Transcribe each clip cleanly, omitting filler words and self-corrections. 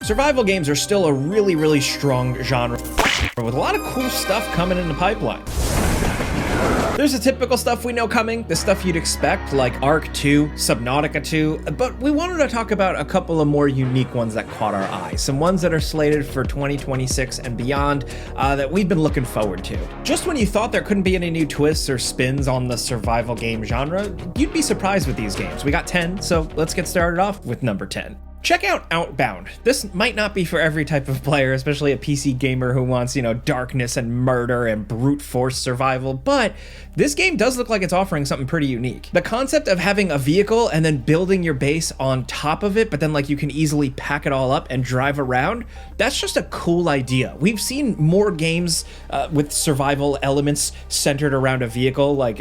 Survival games are still a really strong genre with a lot of cool stuff coming in the pipeline. There's the typical stuff we know coming, the stuff you'd expect, like Ark 2, Subnautica 2, but we wanted to talk about a couple of more unique ones that caught our eye, some ones that are slated for 2026 and beyond that we've been looking forward to. Just when you thought there couldn't be any new twists or spins on the survival game genre, you'd be surprised with these games. We got 10, so let's get started off with number 10. Check out OutBound. This might not be for every type of player, especially a PC gamer who wants, darkness and murder and brute force survival, but this game does look like it's offering something pretty unique. The concept of having a vehicle and then building your base on top of it, but then you can easily pack it all up and drive around, that's just a cool idea. We've seen more games with survival elements centered around a vehicle, like,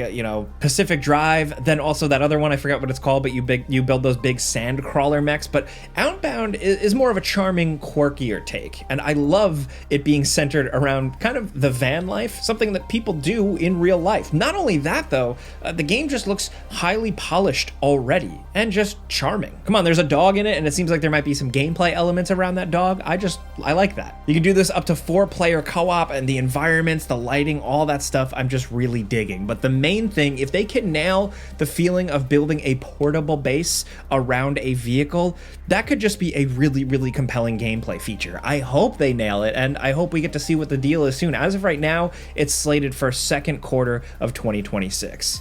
Pacific Drive, then also that other one, I forgot what it's called, but you build those big sand crawler mechs, but OutBound is more of a charming, quirkier take, and I love it being centered around kind of the van life, something that people do in real life. Not only that, though, the game just looks highly polished already, and just charming. Come on, there's a dog in it, and it seems like there might be some gameplay elements around that dog. I like that. You can do this up to 4-player co-op, and the environments, the lighting, all that stuff, I'm just really digging. But the main thing, if they can nail the feeling of building a portable base around a vehicle, that could just be a really compelling gameplay feature. I hope they nail it, and I hope we get to see what the deal is soon. As of right now, it's slated for second quarter of 2026.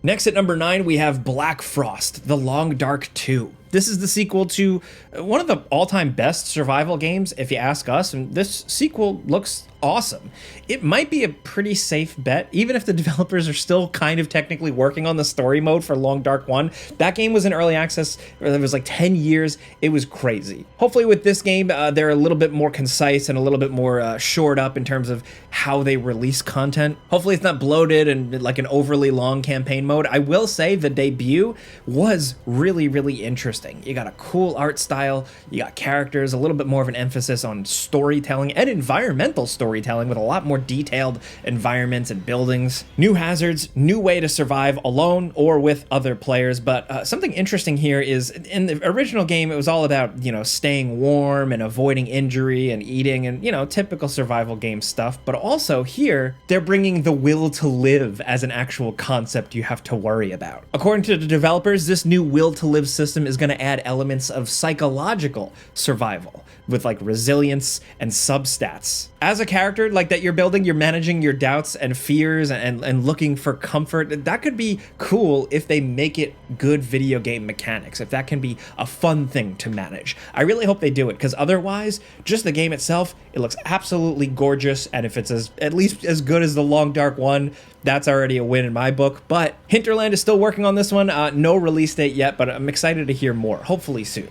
Next at number 9, we have Blackfrost, The Long Dark 2. This is the sequel to one of the all-time best survival games, if you ask us, and this sequel looks awesome. It might be a pretty safe bet, even if the developers are still kind of technically working on the story mode for Long Dark 1. That game was in early access, it was 10 years, it was crazy. Hopefully with this game, they're a little bit more concise and a little bit more shored up in terms of how they release content. Hopefully it's not bloated and like an overly long campaign mode. I will say the debut was really interesting. You got a cool art style, you got characters, a little bit more of an emphasis on storytelling and environmental storytelling with a lot more detailed environments and buildings, new hazards, new way to survive alone or with other players. But something interesting here is in the original game, it was all about, staying warm and avoiding injury and eating and, typical survival game stuff. But also here, they're bringing the will to live as an actual concept you have to worry about. According to the developers, this new will to live system is going to add elements of psychological survival with resilience and substats. As a character that you're building, you're managing your doubts and fears and looking for comfort. That could be cool if they make it good video game mechanics, if that can be a fun thing to manage. I really hope they do it, because otherwise, just the game itself, it looks absolutely gorgeous, and if it's at least as good as the Long Dark 1, that's already a win in my book. But Hinterland is still working on this one. No release date yet, but I'm excited to hear more, hopefully soon.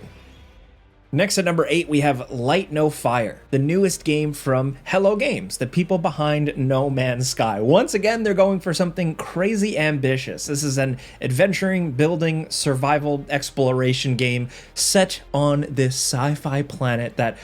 Next at number 8, we have Light No Fire, the newest game from Hello Games, the people behind No Man's Sky. Once again, they're going for something crazy ambitious. This is an adventuring, building, survival exploration game set on this sci-fi planet that,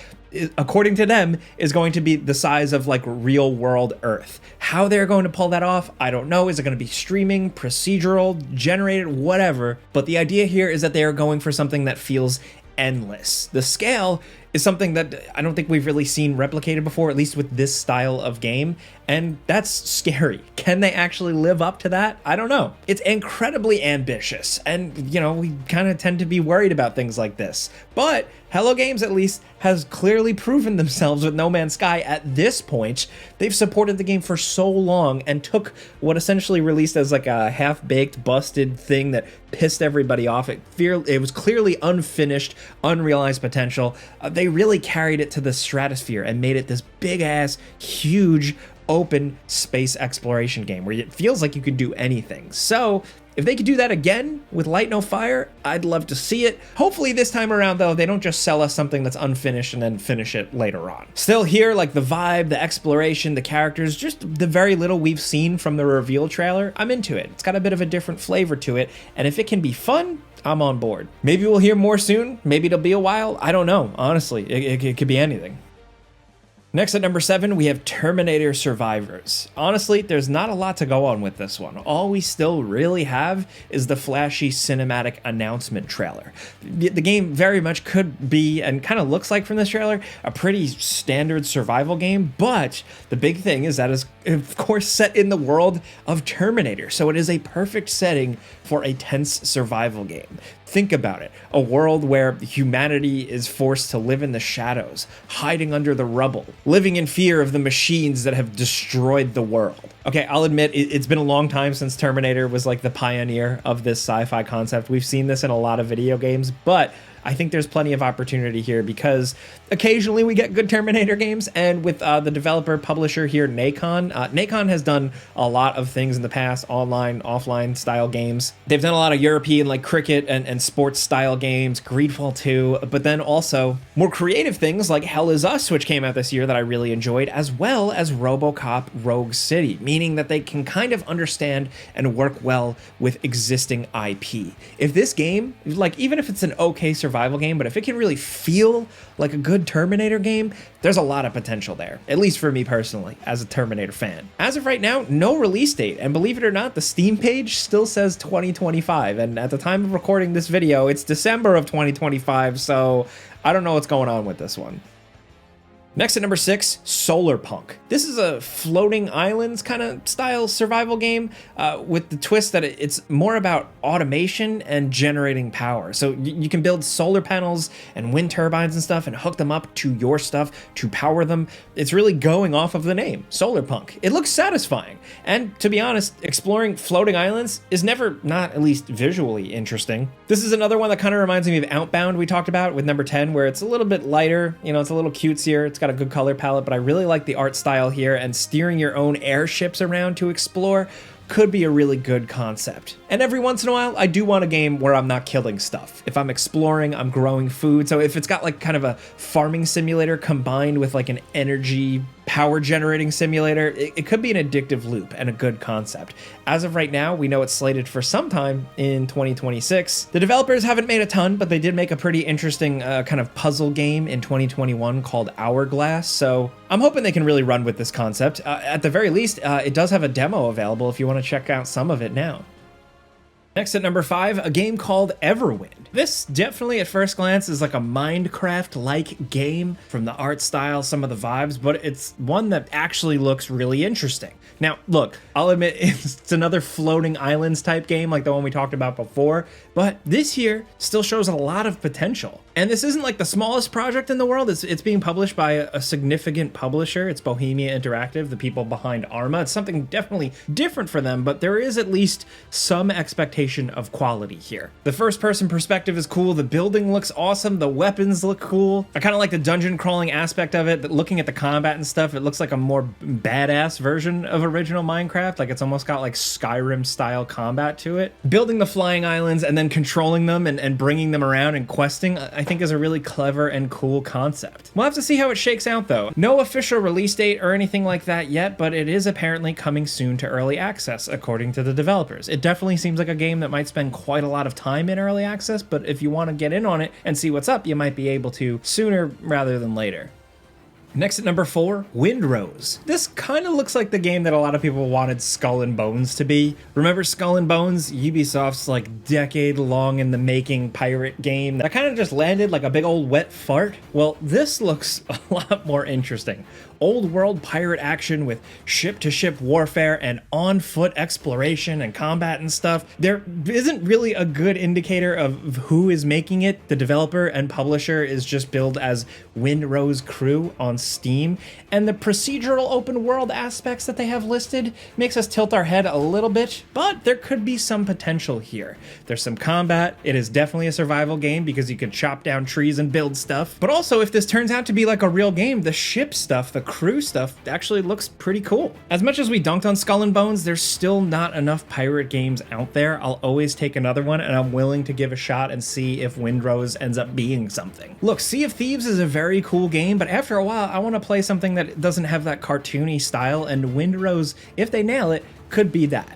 according to them, is going to be the size of real world Earth. How they're going to pull that off, I don't know. Is it going to be streaming, procedural, generated, whatever? But the idea here is that they are going for something that feels endless. The scale is something that I don't think we've really seen replicated before, at least with this style of game, and that's scary. Can they actually live up to that? I don't know. It's incredibly ambitious, and we kind of tend to be worried about things like this, but Hello Games at least has clearly proven themselves with No Man's Sky at this point. They've supported the game for so long and took what essentially released as a half-baked, busted thing that pissed everybody off. It was clearly unfinished, unrealized potential. They really carried it to the stratosphere and made it this big-ass, huge, open space exploration game where it feels like you could do anything. So if they could do that again with Light No Fire, I'd love to see it. Hopefully this time around, though, they don't just sell us something that's unfinished and then finish it later on. Still here, the vibe, the exploration, the characters, just the very little we've seen from the reveal trailer, I'm into it. It's got a bit of a different flavor to it, and if it can be fun, I'm on board. Maybe we'll hear more soon, maybe it'll be a while, I don't know, honestly. It could be anything. Next at number 7, we have Terminator Survivors. Honestly, there's not a lot to go on with this one. All we still really have is the flashy cinematic announcement trailer. The game very much could be, and kind of looks like from this trailer, a pretty standard survival game, but the big thing is that it's, of course, set in the world of Terminator, so it is a perfect setting for a tense survival game. Think about it, a world where humanity is forced to live in the shadows, hiding under the rubble, living in fear of the machines that have destroyed the world. Okay, I'll admit, it's been a long time since Terminator was like the pioneer of this sci-fi concept. We've seen this in a lot of video games, but I think there's plenty of opportunity here because occasionally we get good Terminator games, and with the developer publisher here, Nacon. Nacon has done a lot of things in the past, online, offline style games. They've done a lot of European like cricket and sports style games, Greedfall 2, but then also more creative things like Hell Is Us, which came out this year that I really enjoyed, as well as RoboCop Rogue City, meaning that they can kind of understand and work well with existing IP. If this game, like even if it's an okay survival game, but if it can really feel like a good Terminator game, there's a lot of potential there, at least for me personally, as a Terminator fan. As of right now, no release date, and believe it or not, the Steam page still says 2025, and at the time of recording this video, it's December of 2025, so I don't know what's going on with this one. Next at number 6, Solarpunk. This is a floating islands kind of style survival game with the twist that it's more about automation and generating power. So you can build solar panels and wind turbines and stuff and hook them up to your stuff to power them. It's really going off of the name, Solarpunk. It looks satisfying. And to be honest, exploring floating islands is never not at least visually interesting. This is another one that kind of reminds me of OutBound we talked about with number 10, where it's a little bit lighter, you know, it's a little cutesier, it's got a good color palette, but I really like the art style here, and steering your own airships around to explore could be a really good concept. And every once in a while, I do want a game where I'm not killing stuff. If I'm exploring, I'm growing food. So if it's got like kind of a farming simulator combined with like an energy power generating simulator, it could be an addictive loop and a good concept. As of right now, we know it's slated for sometime in 2026. The developers haven't made a ton, but they did make a pretty interesting kind of puzzle game in 2021 called Hourglass. So I'm hoping they can really run with this concept. At the very least, it does have a demo available if you want to check out some of it now. Next at number 5, a game called Everwind. This definitely at first glance is like a Minecraft-like game from the art style, some of the vibes, but it's one that actually looks really interesting. Now, look, I'll admit it's another floating islands type game like the one we talked about before, but this here still shows a lot of potential. And this isn't like the smallest project in the world. It's being published by a significant publisher. It's Bohemia Interactive, the people behind Arma. It's something definitely different for them, but there is at least some expectation of quality here. The first person perspective is cool. The building looks awesome. The weapons look cool. I kind of like the dungeon crawling aspect of it. Looking at the combat and stuff, it looks like a more badass version of original Minecraft. Like it's almost got like Skyrim style combat to it. Building the flying islands and then controlling them and bringing them around and questing, I think is a really clever and cool concept. We'll have to see how it shakes out though. No official release date or anything like that yet, but it is apparently coming soon to early access according to the developers. It definitely seems like a game that might spend quite a lot of time in early access, but if you want to get in on it and see what's up, you might be able to sooner rather than later. Next at number 4, Windrose. This kind of looks like the game that a lot of people wanted Skull and Bones to be. Remember Skull and Bones? Ubisoft's like decade-long in the making pirate game that kind of just landed like a big old wet fart. Well, this looks a lot more interesting. Old world pirate action with ship-to-ship warfare and on-foot exploration and combat and stuff. There isn't really a good indicator of who is making it. The developer and publisher is just billed as Windrose Crew on Steam, and the procedural open world aspects that they have listed makes us tilt our head a little bit, but there could be some potential here. There's some combat. It is definitely a survival game because you can chop down trees and build stuff, but also if this turns out to be like a real game, the ship stuff, the crew stuff actually looks pretty cool. As much as we dunked on Skull and Bones, there's still not enough pirate games out there. I'll always take another one, and I'm willing to give a shot and see if Windrose ends up being something. Look, Sea of Thieves is a very cool game, but after a while, I want to play something that doesn't have that cartoony style, and Windrose, if they nail it, could be that.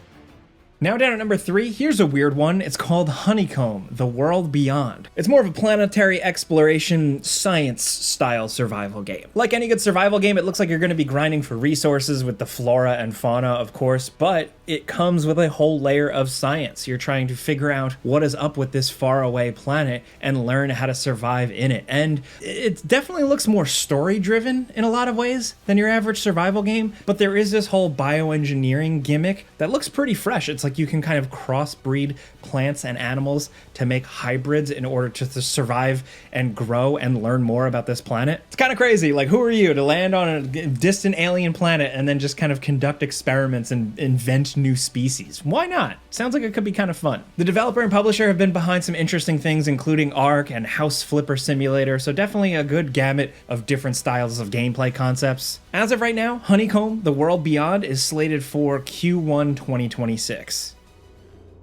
Now down at number 3, here's a weird one. It's called Honeycomb, The World Beyond. It's more of a planetary exploration science style survival game. Like any good survival game, it looks like you're going to be grinding for resources with the flora and fauna, of course, but it comes with a whole layer of science. You're trying to figure out what is up with this faraway planet and learn how to survive in it. And it definitely looks more story-driven in a lot of ways than your average survival game, but there is this whole bioengineering gimmick that looks pretty fresh. It's like you can kind of crossbreed plants and animals to make hybrids in order to survive and grow and learn more about this planet. It's kind of crazy. Like, who are you to land on a distant alien planet and then just kind of conduct experiments and invent new species? Why not? Sounds like it could be kind of fun. The developer and publisher have been behind some interesting things, including Ark and House Flipper Simulator, so definitely a good gamut of different styles of gameplay concepts. As of right now, Honeycomb, The World Beyond is slated for Q1 2026.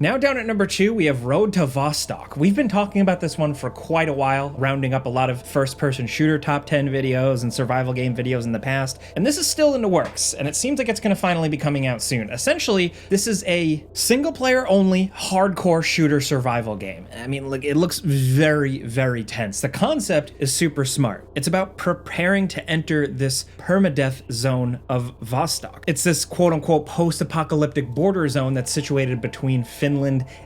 Now down at number 2, we have Road to Vostok. We've been talking about this one for quite a while, rounding up a lot of first-person shooter top 10 videos and survival game videos in the past, and this is still in the works, and it seems like it's going to finally be coming out soon. Essentially, this is a single-player only hardcore shooter survival game. I mean, look, it looks very, very tense. The concept is super smart. It's about preparing to enter this permadeath zone of Vostok. It's this quote-unquote post-apocalyptic border zone that's situated between Finland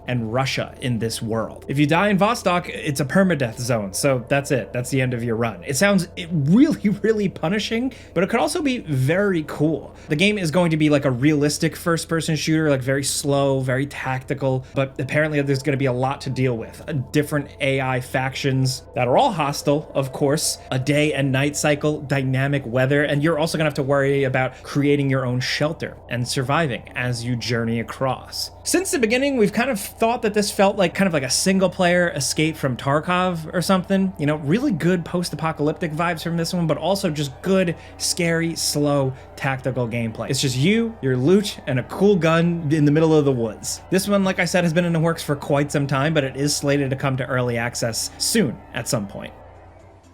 and Russia in this world. If you die in Vostok, it's a permadeath zone, so that's it. That's the end of your run. It sounds really, really punishing, but it could also be very cool. The game is going to be like a realistic first-person shooter, like very slow, very tactical, but apparently there's going to be a lot to deal with. Different AI factions that are all hostile, of course, a day and night cycle, dynamic weather, and you're also going to have to worry about creating your own shelter and surviving as you journey across. Since the beginning, we've kind of thought that this felt like kind of like a single player Escape from Tarkov or something. You know, really good post-apocalyptic vibes from this one, but also just good, scary, slow, tactical gameplay. It's just you, your loot, and a cool gun in the middle of the woods. This one, like I said, has been in the works for quite some time, but it is slated to come to early access soon at some point.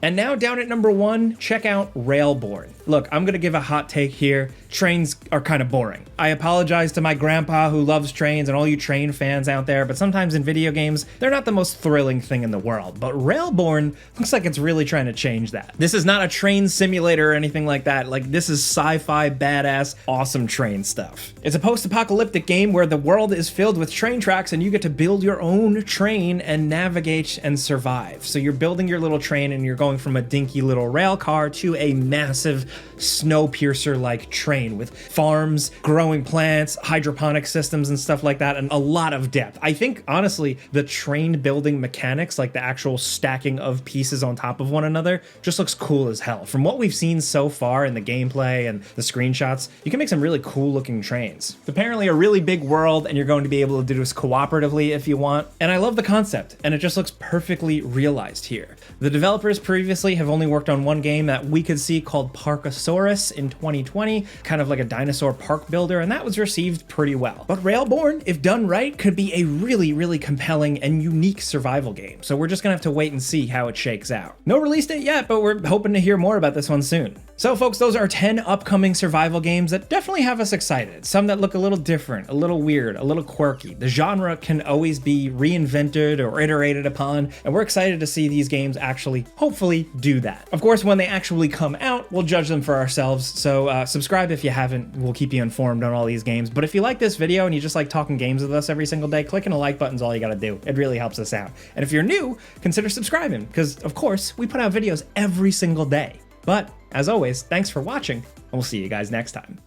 And now down at number 1, check out Railborn. Look, I'm gonna give a hot take here. Trains are kind of boring. I apologize to my grandpa who loves trains and all you train fans out there, but sometimes in video games, they're not the most thrilling thing in the world. But Railborn looks like it's really trying to change that. This is not a train simulator or anything like that. Like, this is sci-fi, badass, awesome train stuff. It's a post-apocalyptic game where the world is filled with train tracks and you get to build your own train and navigate and survive. So you're building your little train and you're going from a dinky little rail car to a massive Snowpiercer-like train with farms, growing plants, hydroponic systems and stuff like that, and a lot of depth. I think, honestly, the train building mechanics, like the actual stacking of pieces on top of one another, just looks cool as hell. From what we've seen so far in the gameplay and the screenshots, you can make some really cool looking trains. It's apparently a really big world, and you're going to be able to do this cooperatively if you want, and I love the concept, and it just looks perfectly realized here. The developers previously have only worked on one game that we could see called Parkasaurus in 2020, kind of like a dinosaur park builder, and that was received pretty well. But Railborn, if done right, could be a really, really compelling and unique survival game, so we're just gonna have to wait and see how it shakes out. No release date yet, but we're hoping to hear more about this one soon. So folks, those are 10 upcoming survival games that definitely have us excited. Some that look a little different, a little weird, a little quirky. The genre can always be reinvented or iterated upon, and we're excited to see these games actually, hopefully, do that. Of course, when they actually come out, we'll judge them for ourselves, so subscribe if you haven't. We'll keep you informed on all these games. But if you like this video and you just like talking games with us every single day, clicking the like button's all you gotta do. It really helps us out. And if you're new, consider subscribing, because of course, we put out videos every single day. But as always, thanks for watching, and we'll see you guys next time.